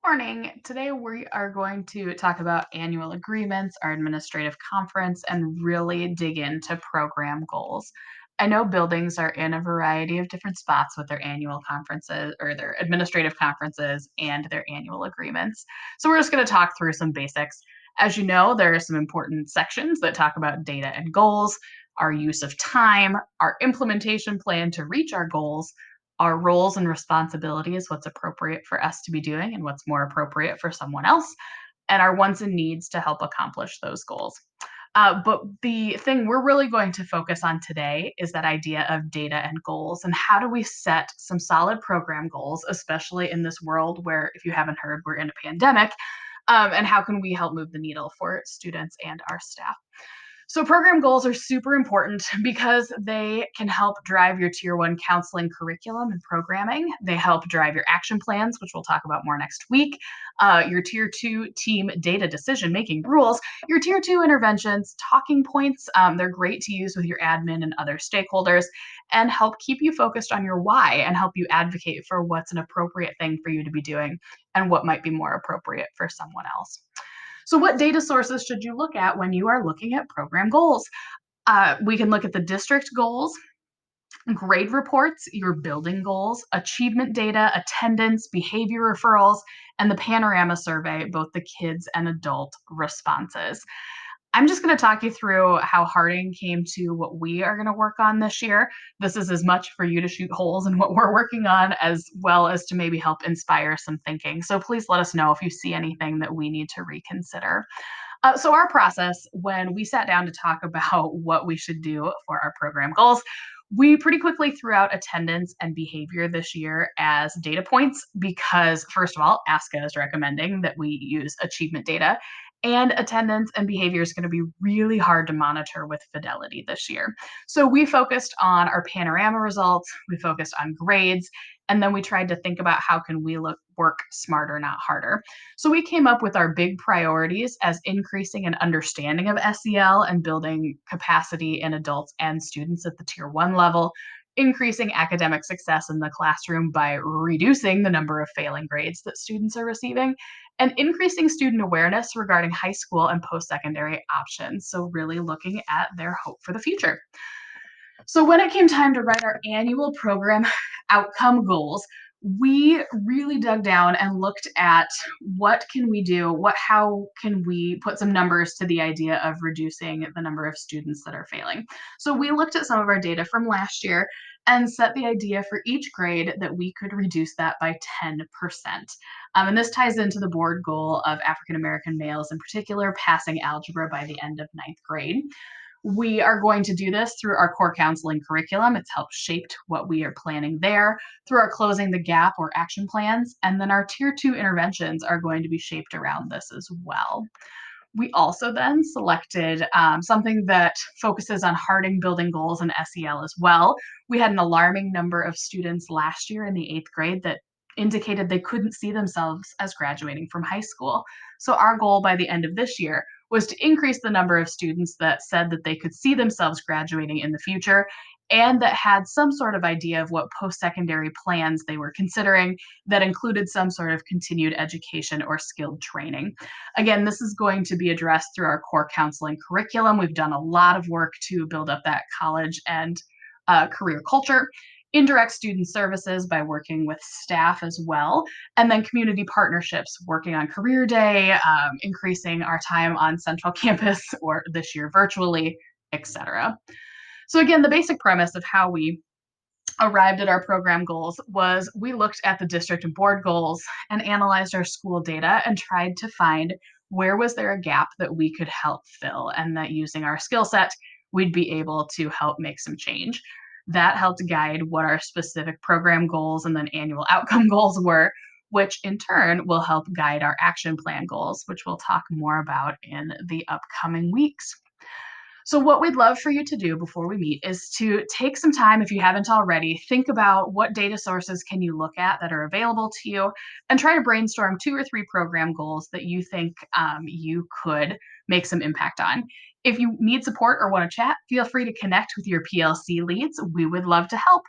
Morning. Today we are going to talk about annual agreements, our administrative conference, and really dig into program goals. I know buildings are in a variety of different spots with their annual conferences or their administrative conferences and their annual agreements. So we're just going to talk through some basics. As you know, there are some important sections that talk about data and goals, our use of time, our implementation plan to reach our goals, our roles and responsibilities, what's appropriate for us to be doing and what's more appropriate for someone else, and our wants and needs to help accomplish those goals. But the thing we're really going to focus on today is that idea of data and goals and how do we set some solid program goals, especially in this world where, if you haven't heard, we're in a pandemic, and how can we help move the needle for students and our staff. So, program goals are super important because they can help drive your tier one counseling curriculum and programming. They help drive your action plans, which we'll talk about more next week, your tier two team data decision making rules, your tier two interventions, talking points. They're great to use with your admin and other stakeholders and help keep you focused on your why and help you advocate for what's an appropriate thing for you to be doing and what might be more appropriate for someone else. So, what data sources should you look at when you are looking at program goals? We can look at the district goals, grade reports, your building goals, achievement data, attendance, behavior referrals, and the panorama survey, both the kids and adult responses. I'm just going to talk you through how Harding came to what we are going to work on this year. This is as much for you to shoot holes in what we're working on as well as to maybe help inspire some thinking. So please let us know if you see anything that we need to reconsider. So, our process when we sat down to talk about what we should do for our program goals, we pretty quickly threw out attendance and behavior this year as data points because, first of all, ASCA is recommending that we use achievement data, and attendance and behavior is going to be really hard to monitor with fidelity this year. So, we focused on our panorama results, we focused on grades, and then we tried to think about how can we work smarter, not harder. So we came up with our big priorities as increasing an understanding of SEL and building capacity in adults and students at the tier one level, increasing academic success in the classroom by reducing the number of failing grades that students are receiving, and increasing student awareness regarding high school and post secondary options. So, really looking at their hope for the future. So when it came time to write our annual program outcome goals, we really dug down and looked at what can we do, what how can we put some numbers to the idea of reducing the number of students that are failing. So we looked at some of our data from last year and set the idea for each grade that we could reduce that by 10%. And this ties into the board goal of African American males in particular passing algebra by the end of ninth grade. We are going to do this through our core counseling curriculum. It's helped shaped what we are planning there, through our closing the gap or action plans. And then our tier two interventions are going to be shaped around this as well. We also then selected something that focuses on Harding building goals and SEL as well. We had an alarming number of students last year in the eighth grade that indicated they couldn't see themselves as graduating from high school. So, our goal by the end of this year was to increase the number of students that said that they could see themselves graduating in the future and that had some sort of idea of what post secondary plans they were considering that included some sort of continued education or skilled training. Again, this is going to be addressed through our core counseling curriculum. We've done a lot of work to build up that college and career culture. Indirect student services by working with staff as well, and then community partnerships, working on Career Day, increasing our time on Central Campus or this year virtually, etc. So, again, the basic premise of how we arrived at our program goals was we looked at the district and board goals and analyzed our school data and tried to find where was there a gap that we could help fill and that using our skill set we'd be able to help make some change. That helped guide what our specific program goals and then annual outcome goals were, which in turn will help guide our action plan goals, which we'll talk more about in the upcoming weeks. So, what we'd love for you to do before we meet is to take some time, if you haven't already, think about what data sources can you look at that are available to you and try to brainstorm two or three program goals that you think you could make some impact on. If you need support or want to chat, feel free to connect with your PLC leads. We would love to help.